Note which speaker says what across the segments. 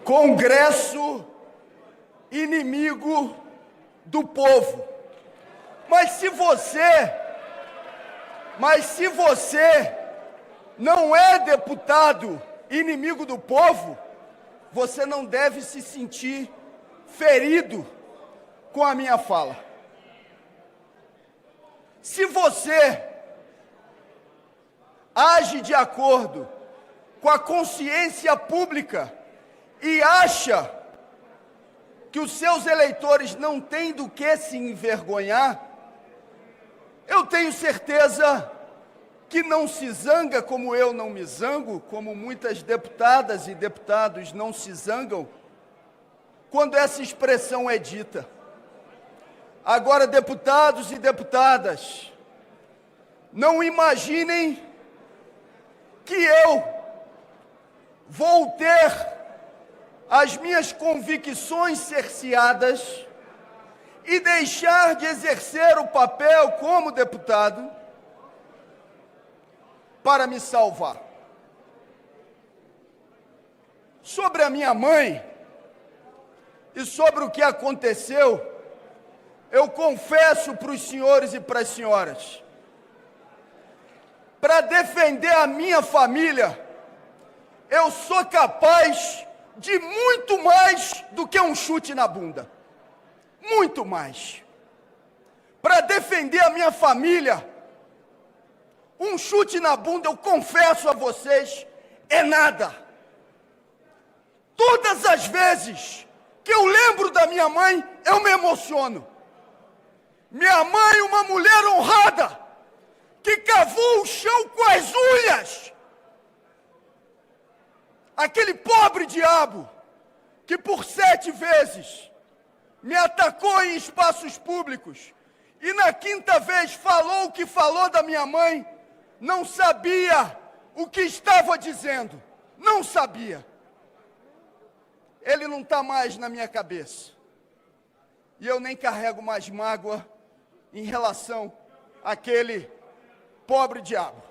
Speaker 1: Congresso inimigo do povo. Mas se você não é deputado inimigo do povo, você não deve se sentir ferido com a minha fala. Se você age de acordo com a consciência pública e acha que os seus eleitores não têm do que se envergonhar, eu tenho certeza que não se zanga como eu não me zango, como muitas deputadas e deputados não se zangam, quando essa expressão é dita. Agora, deputados e deputadas, não imaginem que eu vou ter as minhas convicções cerceadas e deixar de exercer o papel como deputado para me salvar. Sobre a minha mãe e sobre o que aconteceu, eu confesso para os senhores e para as senhoras, para defender a minha família, eu sou capaz de muito mais do que um chute na bunda. Muito mais. Para defender a minha família, um chute na bunda, eu confesso a vocês, é nada. Todas as vezes que eu lembro da minha mãe, eu me emociono. Minha mãe, uma mulher honrada, que cavou o chão com as unhas. Aquele pobre diabo que por 7 vezes me atacou em espaços públicos e na 5ª vez falou o que falou da minha mãe, não sabia o que estava dizendo. Não sabia. Ele não está mais na minha cabeça. E eu nem carrego mais mágoa em relação àquele pobre diabo.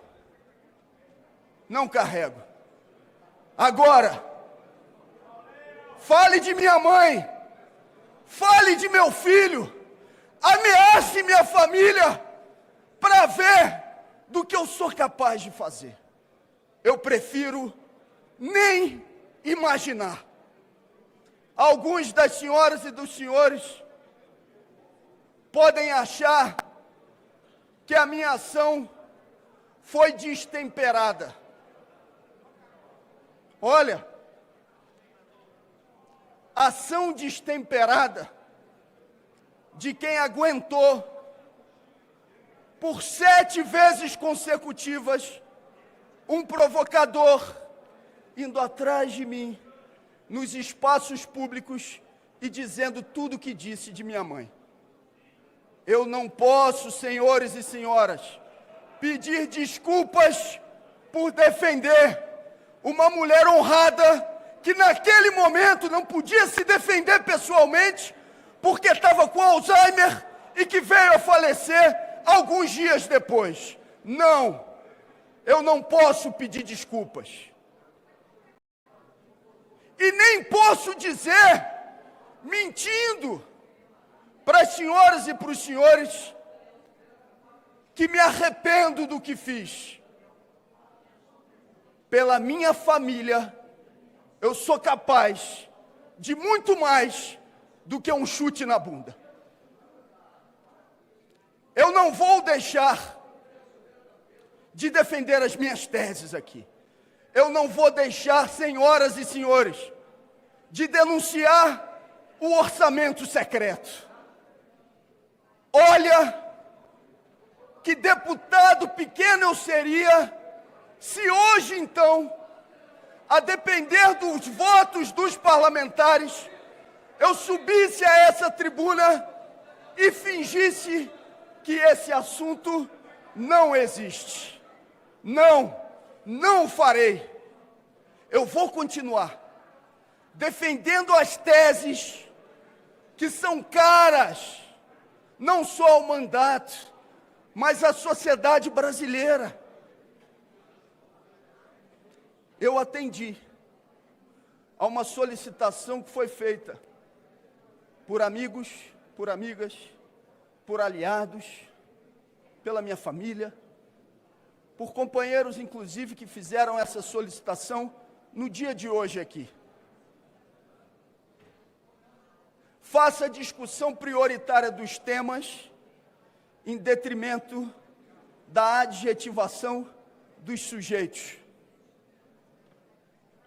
Speaker 1: Não carrego. Agora, fale de minha mãe, fale de meu filho, ameace minha família para ver do que eu sou capaz de fazer. Eu prefiro nem imaginar. Alguns das senhoras e dos senhores podem achar que a minha ação foi destemperada. Olha, ação destemperada de quem aguentou por 7 vezes consecutivas um provocador indo atrás de mim nos espaços públicos e dizendo tudo o que disse de minha mãe. Eu não posso, senhores e senhoras, pedir desculpas por defender uma mulher honrada que naquele momento não podia se defender pessoalmente porque estava com Alzheimer e que veio a falecer alguns dias depois. Não, eu não posso pedir desculpas. E nem posso dizer, mentindo, para as senhoras e para os senhores, que me arrependo do que fiz. Pela minha família, eu sou capaz de muito mais do que um chute na bunda. Eu não vou deixar de defender as minhas teses aqui. Eu não vou deixar, senhoras e senhores, de denunciar o orçamento secreto. Olha, que deputado pequeno eu seria se hoje, então, a depender dos votos dos parlamentares, eu subisse a essa tribuna e fingisse que esse assunto não existe. Não farei. Eu vou continuar defendendo as teses que são caras, não só ao mandato, mas à sociedade brasileira. Eu atendi a uma solicitação que foi feita por amigos, por amigas, por aliados, pela minha família, por companheiros, inclusive, que fizeram essa solicitação no dia de hoje aqui. Faça a discussão prioritária dos temas em detrimento da adjetivação dos sujeitos.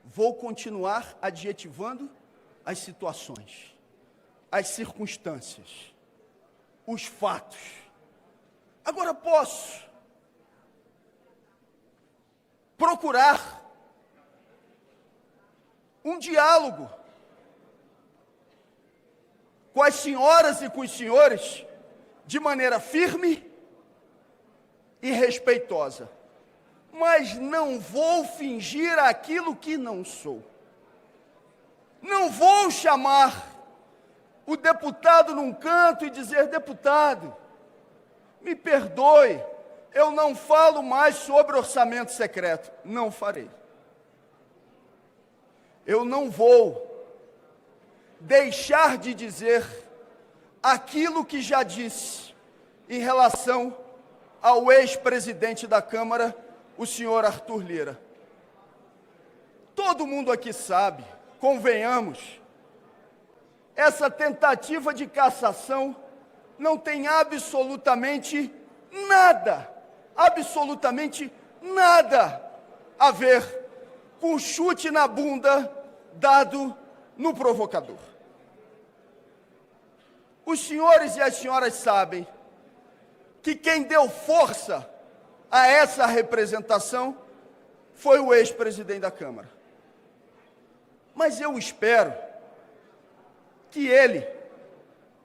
Speaker 1: Vou continuar adjetivando as situações, as circunstâncias, os fatos. Agora posso procurar um diálogo com as senhoras e com os senhores de maneira firme e respeitosa. Mas não vou fingir aquilo que não sou. Não vou chamar o deputado num canto e dizer: deputado, me perdoe, eu não falo mais sobre orçamento secreto. Não farei. Eu não vou deixar de dizer aquilo que já disse em relação ao ex-presidente da Câmara, o senhor Arthur Lira. Todo mundo aqui sabe, convenhamos, essa tentativa de cassação não tem absolutamente nada a ver com o chute na bunda dado no provocador. Os senhores e as senhoras sabem que quem deu força a essa representação foi o ex-presidente da Câmara. Mas eu espero que ele,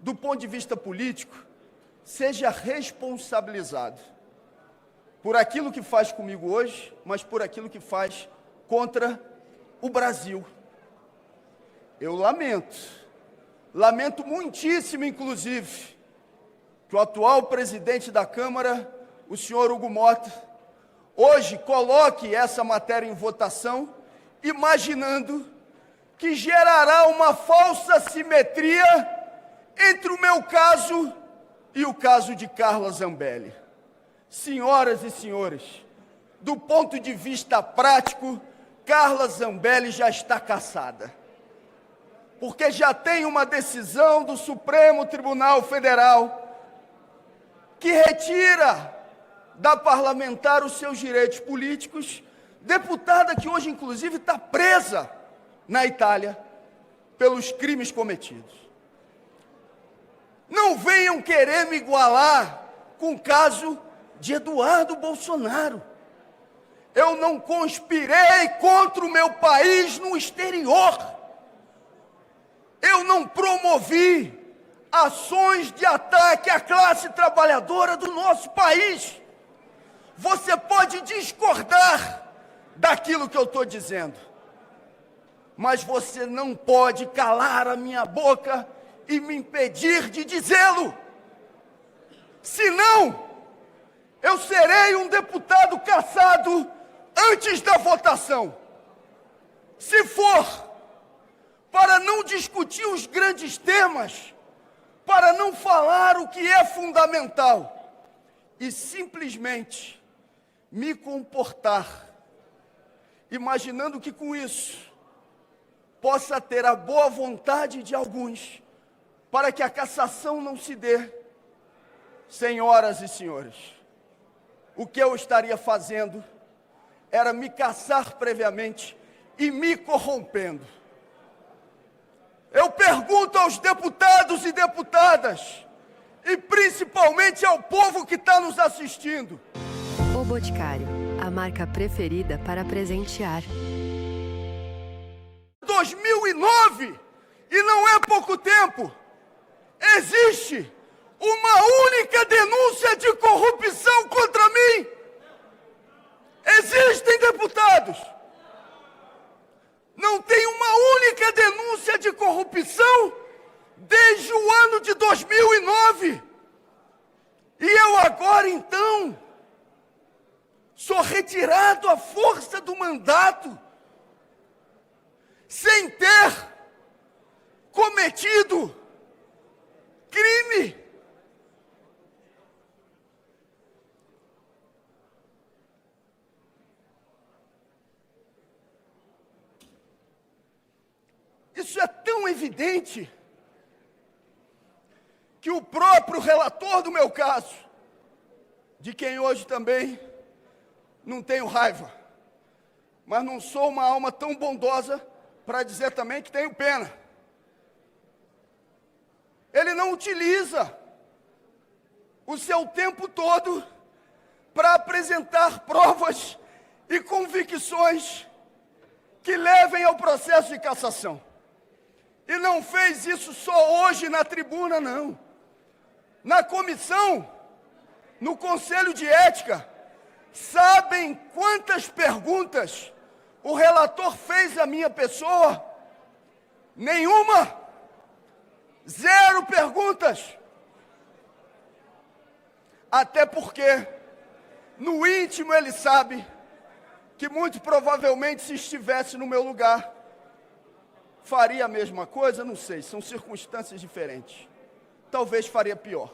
Speaker 1: do ponto de vista político, seja responsabilizado por aquilo que faz comigo hoje, mas por aquilo que faz contra o Brasil. Eu lamento muitíssimo, inclusive, que o atual presidente da Câmara, o senhor Hugo Mota, hoje coloque essa matéria em votação, imaginando que gerará uma falsa simetria entre o meu caso e o caso de Carla Zambelli. Senhoras e senhores, do ponto de vista prático, Carla Zambelli já está cassada, porque já tem uma decisão do Supremo Tribunal Federal que retira da parlamentar os seus direitos políticos, deputada que hoje, inclusive, está presa na Itália pelos crimes cometidos. Não venham querer me igualar com o caso de Eduardo Bolsonaro. Eu não conspirei contra o meu país no exterior. Eu não promovi ações de ataque à classe trabalhadora do nosso país. Você pode discordar daquilo que eu estou dizendo, mas você não pode calar a minha boca e me impedir de dizê-lo. Senão, eu serei um deputado cassado antes da votação. Se for para não discutir os grandes temas, para não falar o que é fundamental e simplesmente me comportar, imaginando que com isso possa ter a boa vontade de alguns para que a cassação não se dê, senhoras e senhores, o que eu estaria fazendo era me cassar previamente e me corrompendo. Eu pergunto aos deputados e deputadas, e principalmente ao povo que está nos assistindo.
Speaker 2: O Boticário, a marca preferida para presentear.
Speaker 1: 2009, e não é pouco tempo, existe uma única denúncia de corrupção contra mim. Existem deputados. Não tem uma única denúncia de corrupção desde o ano de 2009. E eu agora, então, sou retirado à força do mandato, sem ter evidente que o próprio relator do meu caso, de quem hoje também não tenho raiva, mas não sou uma alma tão bondosa para dizer também que tenho pena. Ele não utiliza o seu tempo todo para apresentar provas e convicções que levem ao processo de cassação. E não fez isso só hoje na tribuna, não. Na comissão, no Conselho de Ética, sabem quantas perguntas o relator fez à minha pessoa? Nenhuma. 0 perguntas. Até porque, no íntimo, ele sabe que muito provavelmente, se estivesse no meu lugar, faria a mesma coisa, não sei, são circunstâncias diferentes. Talvez faria pior.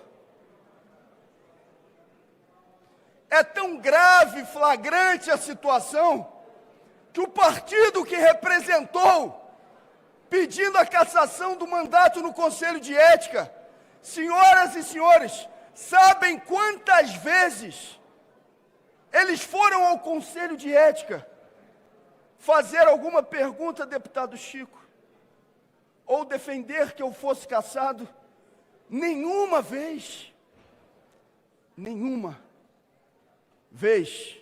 Speaker 1: É tão grave, flagrante a situação, que o partido que representou, pedindo a cassação do mandato no Conselho de Ética, senhoras e senhores, sabem quantas vezes eles foram ao Conselho de Ética fazer alguma pergunta, deputado Chico, ou defender que eu fosse cassado? Nenhuma vez. Nenhuma vez.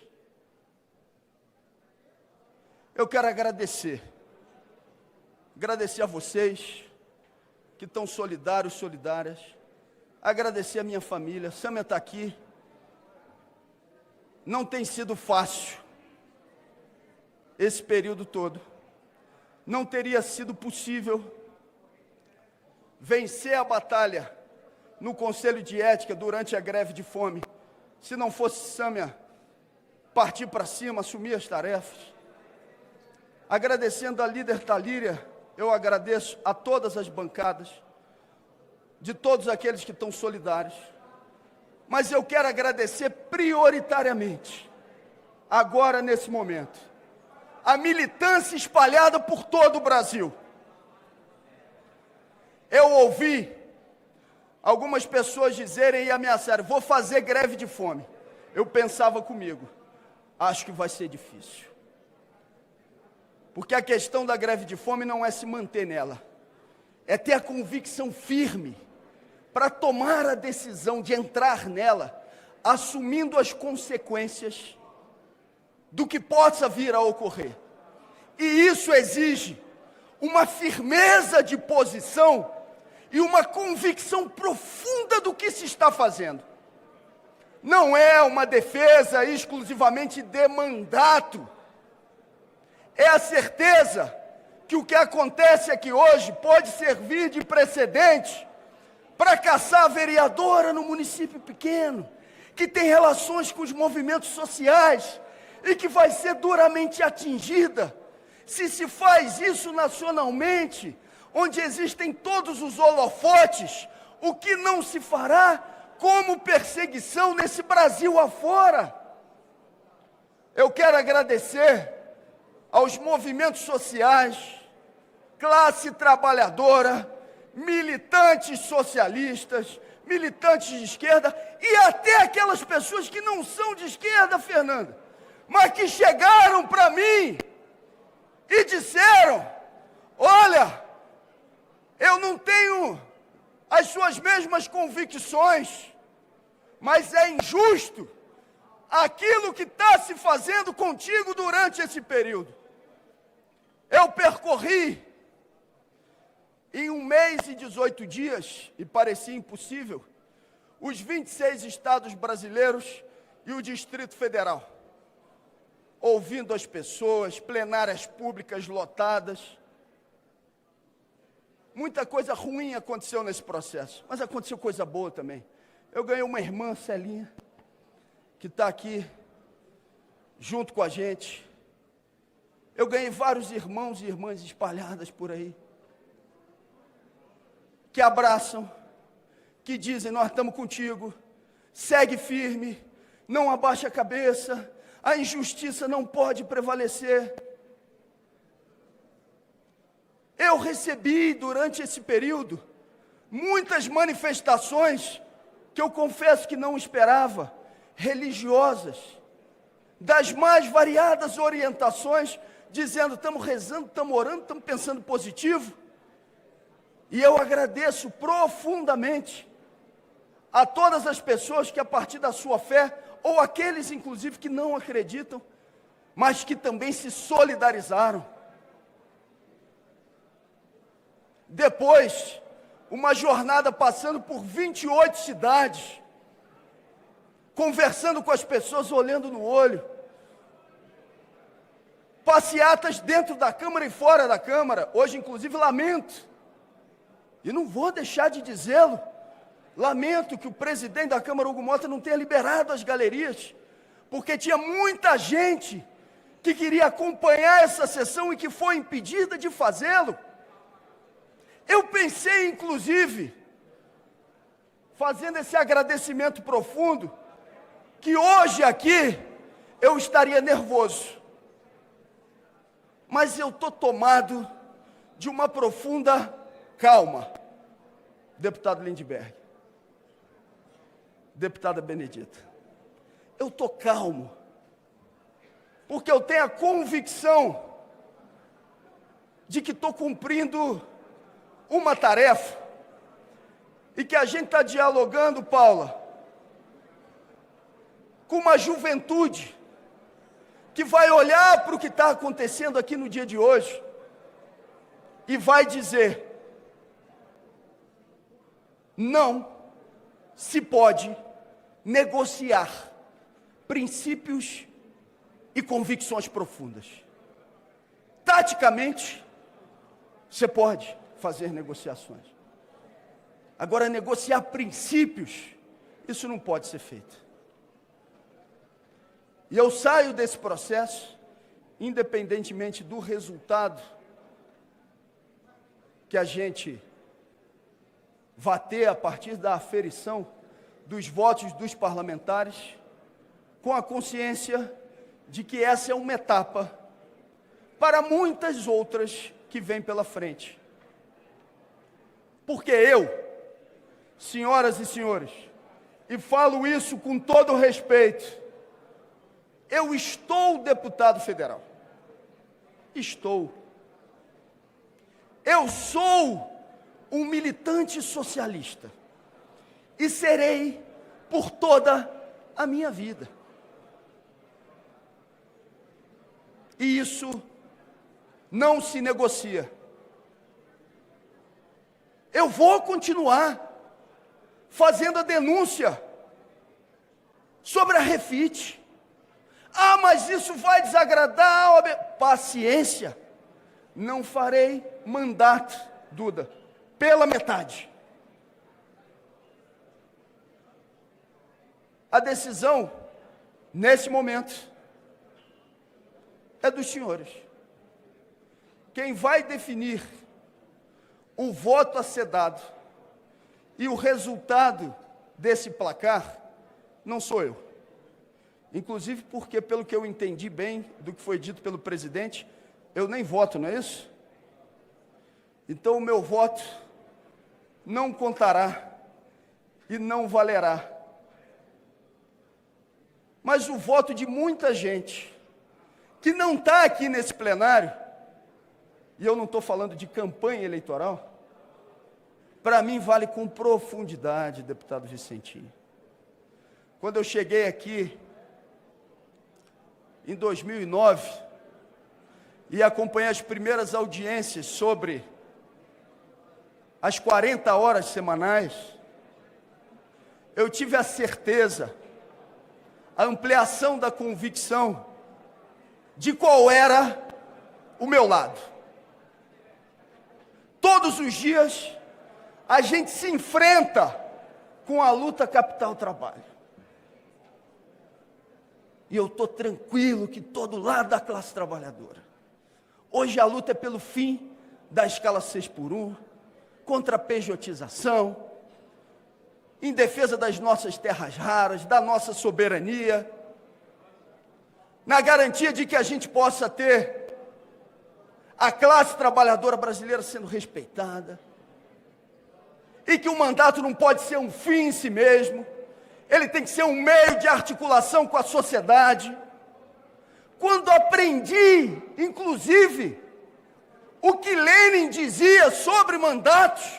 Speaker 1: Eu quero agradecer a vocês que estão solidários, solidárias, agradecer a minha família. Sâmia está aqui. Não tem sido fácil esse período todo. Não teria sido possível vencer a batalha no Conselho de Ética durante a greve de fome, se não fosse Sâmia partir para cima, assumir as tarefas. Agradecendo a líder Talíria, eu agradeço a todas as bancadas, de todos aqueles que estão solidários. Mas eu quero agradecer prioritariamente, agora nesse momento, a militância espalhada por todo o Brasil. Eu ouvi algumas pessoas dizerem e ameaçarem: vou fazer greve de fome. Eu pensava comigo, acho que vai ser difícil. Porque a questão da greve de fome não é se manter nela, é ter a convicção firme para tomar a decisão de entrar nela, assumindo as consequências do que possa vir a ocorrer. E isso exige uma firmeza de posição e uma convicção profunda do que se está fazendo. Não é uma defesa exclusivamente de mandato. É a certeza que o que acontece aqui hoje pode servir de precedente para caçar a vereadora no município pequeno, que tem relações com os movimentos sociais e que vai ser duramente atingida. Se se faz isso nacionalmente, onde existem todos os holofotes, o que não se fará como perseguição nesse Brasil afora? Eu quero agradecer aos movimentos sociais, classe trabalhadora, militantes socialistas, militantes de esquerda e até aquelas pessoas que não são de esquerda, Fernanda, mas que chegaram para mim e disseram: olha, eu não tenho as suas mesmas convicções, mas é injusto aquilo que está se fazendo contigo durante esse período. Eu percorri em 1 mês e 18 dias, e parecia impossível, os 26 estados brasileiros e o Distrito Federal, ouvindo as pessoas, plenárias públicas lotadas. Muita coisa ruim aconteceu nesse processo, mas aconteceu coisa boa também. Eu ganhei uma irmã, Celinha, que está aqui junto com a gente. Eu ganhei vários irmãos e irmãs espalhadas por aí, que abraçam, que dizem: nós estamos contigo, segue firme, não abaixa a cabeça, a injustiça não pode prevalecer. Eu recebi durante esse período muitas manifestações que eu confesso que não esperava, religiosas, das mais variadas orientações, dizendo: estamos rezando, estamos orando, estamos pensando positivo. E eu agradeço profundamente a todas as pessoas que, a partir da sua fé, ou aqueles inclusive que não acreditam, mas que também se solidarizaram. Depois, uma jornada passando por 28 cidades, conversando com as pessoas, olhando no olho, passeatas dentro da Câmara e fora da Câmara. Hoje, inclusive, lamento, e não vou deixar de dizê-lo, lamento que o presidente da Câmara, Hugo Mota, não tenha liberado as galerias, porque tinha muita gente que queria acompanhar essa sessão e que foi impedida de fazê-lo. Eu pensei, inclusive, fazendo esse agradecimento profundo, que hoje aqui eu estaria nervoso. Mas eu estou tomado de uma profunda calma. Deputado Lindbergh, deputada Benedita, eu estou calmo, porque eu tenho a convicção de que estou cumprindo uma tarefa, e que a gente está dialogando, Paula, com uma juventude que vai olhar para o que está acontecendo aqui no dia de hoje e vai dizer: não se pode negociar princípios e convicções profundas. Taticamente, você pode fazer negociações. Agora, negociar princípios, isso não pode ser feito. E eu saio desse processo, independentemente do resultado que a gente vai ter a partir da aferição dos votos dos parlamentares, com a consciência de que essa é uma etapa para muitas outras que vêm pela frente. Porque eu, senhoras e senhores, e falo isso com todo respeito, eu estou deputado federal. Estou. Eu sou um militante socialista e serei por toda a minha vida. E isso não se negocia. Eu vou continuar fazendo a denúncia sobre a Refit. Ah, mas isso vai desagradar a OAB. Paciência, não farei mandato, Duda, pela metade. A decisão, nesse momento, é dos senhores. Quem vai definir o voto a ser dado e o resultado desse placar não sou eu. Inclusive porque, pelo que eu entendi bem do que foi dito pelo presidente, eu nem voto, não é isso? Então o meu voto não contará e não valerá. Mas o voto de muita gente que não está aqui nesse plenário, e eu não estou falando de campanha eleitoral, para mim vale com profundidade, deputado Vicentinho. Quando eu cheguei aqui em 2009 e acompanhei as primeiras audiências sobre as 40 horas semanais, eu tive a certeza, a ampliação da convicção de qual era o meu lado. Todos os dias a gente se enfrenta com a luta capital-trabalho. E eu estou tranquilo que estou do lado da classe trabalhadora. Hoje a luta é pelo fim da escala 6x1, contra a pejotização, em defesa das nossas terras raras, da nossa soberania, na garantia de que a gente possa ter a classe trabalhadora brasileira sendo respeitada, e que o mandato não pode ser um fim em si mesmo, ele tem que ser um meio de articulação com a sociedade. Quando aprendi, inclusive, o que Lenin dizia sobre mandatos,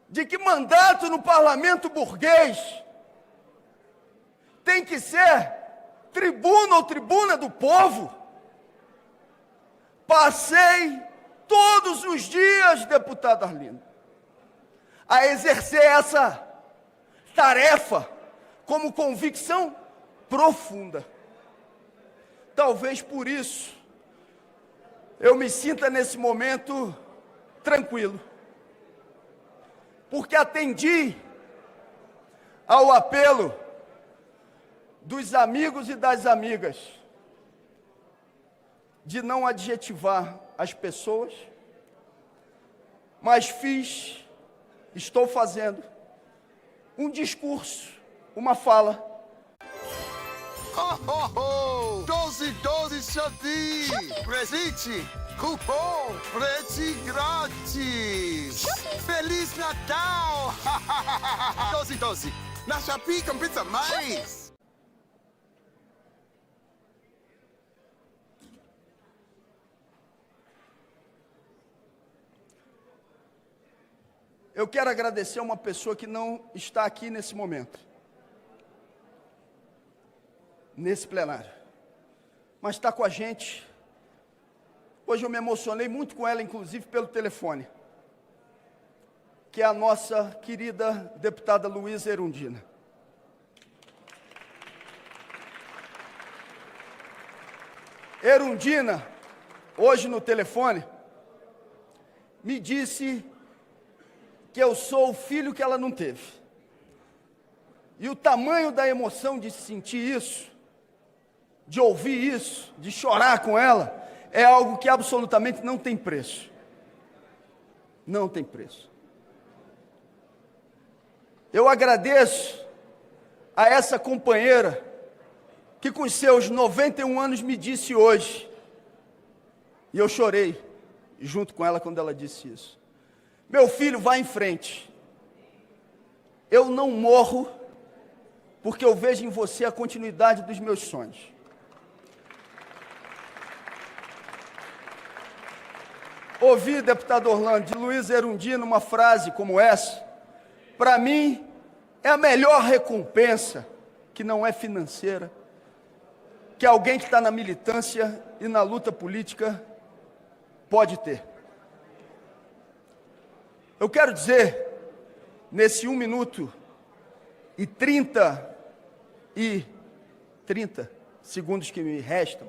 Speaker 1: de que mandato no parlamento burguês tem que ser tribuno ou tribuna do povo, passei todos os dias, deputado Arlindo, a exercer essa tarefa como convicção profunda. Talvez por isso eu me sinta nesse momento tranquilo, porque atendi ao apelo dos amigos e das amigas de não adjetivar as pessoas, mas estou fazendo um discurso, uma fala.
Speaker 3: Ho, ho, ho! 12 Shopee! Presente! Cupom frete grátis! Feliz Natal! 12. Na Shopee compensa mais!
Speaker 1: Eu quero agradecer a uma pessoa que não está aqui nesse momento, nesse plenário, mas está com a gente. Hoje eu me emocionei muito com ela, inclusive pelo telefone, que é a nossa querida deputada Luísa Erundina. Erundina, hoje no telefone, me disse que eu sou o filho que ela não teve. E o tamanho da emoção de sentir isso, de ouvir isso, de chorar com ela, é algo que absolutamente não tem preço. Não tem preço. Eu agradeço a essa companheira que com seus 91 anos me disse hoje, e eu chorei junto com ela quando ela disse isso: meu filho, vá em frente. Eu não morro porque eu vejo em você a continuidade dos meus sonhos. Ouvi, deputado Orlando, de Luísa Erundina uma frase como essa, para mim, é a melhor recompensa, que não é financeira, que alguém que está na militância e na luta política pode ter. Eu quero dizer, nesse 1 minuto e 30 segundos que me restam,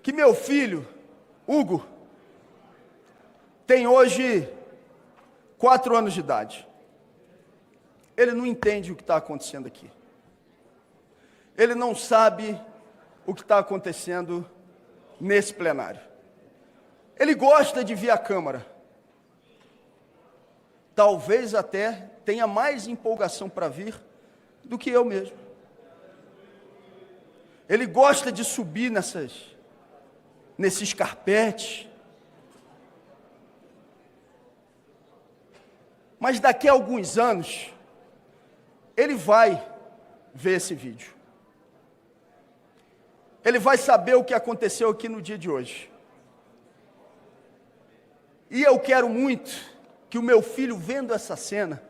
Speaker 1: que meu filho, Hugo, tem hoje 4 anos de idade. Ele não entende o que está acontecendo aqui. Ele não sabe o que está acontecendo nesse plenário. Ele gosta de vir à Câmara. Talvez até tenha mais empolgação para vir do que eu mesmo. Ele gosta de subir nesses carpetes. Mas daqui a alguns anos, ele vai ver esse vídeo. Ele vai saber o que aconteceu aqui no dia de hoje. E eu quero muito que o meu filho, vendo essa cena,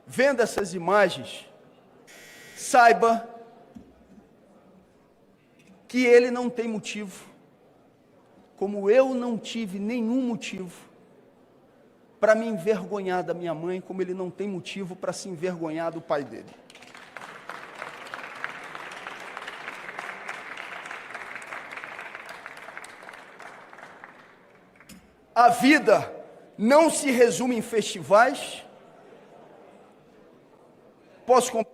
Speaker 1: vendo essas imagens, saiba que ele não tem motivo, como eu não tive nenhum motivo para me envergonhar da minha mãe, como ele não tem motivo para se envergonhar do pai dele. A vida não se resume em festivais. Posso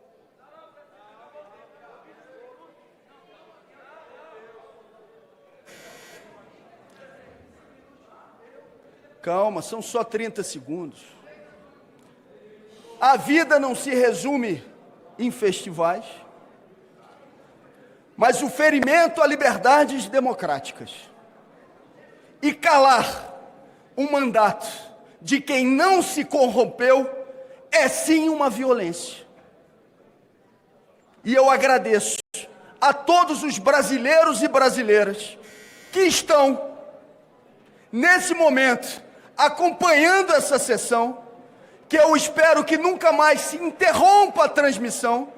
Speaker 1: Calma, são só 30 segundos. A vida não se resume em festivais. mas o ferimento a liberdades democráticas. E calar um mandato de quem não se corrompeu é sim uma violência. E eu agradeço a todos os brasileiros e brasileiras que estão, nesse momento, acompanhando essa sessão, que eu espero que nunca mais se interrompa a transmissão,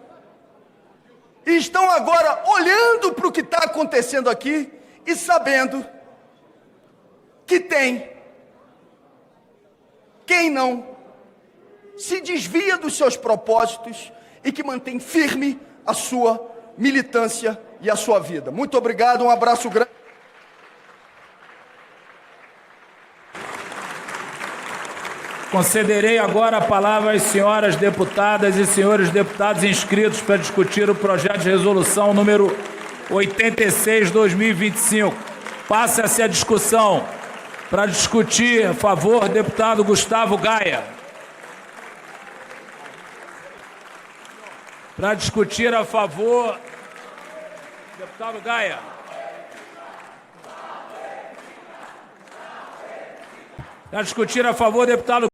Speaker 1: e estão agora olhando para o que está acontecendo aqui e sabendo que tem quem não se desvia dos seus propósitos e que mantém firme a sua militância e a sua vida. Muito obrigado, um abraço grande.
Speaker 4: Concederei agora a palavra às senhoras deputadas e senhores deputados inscritos para discutir o projeto de resolução número 86/2025. Passa-se a discussão. Para discutir, a favor, deputado Gustavo Gaia. Para discutir a favor, deputado Gaia. Para discutir a favor, deputado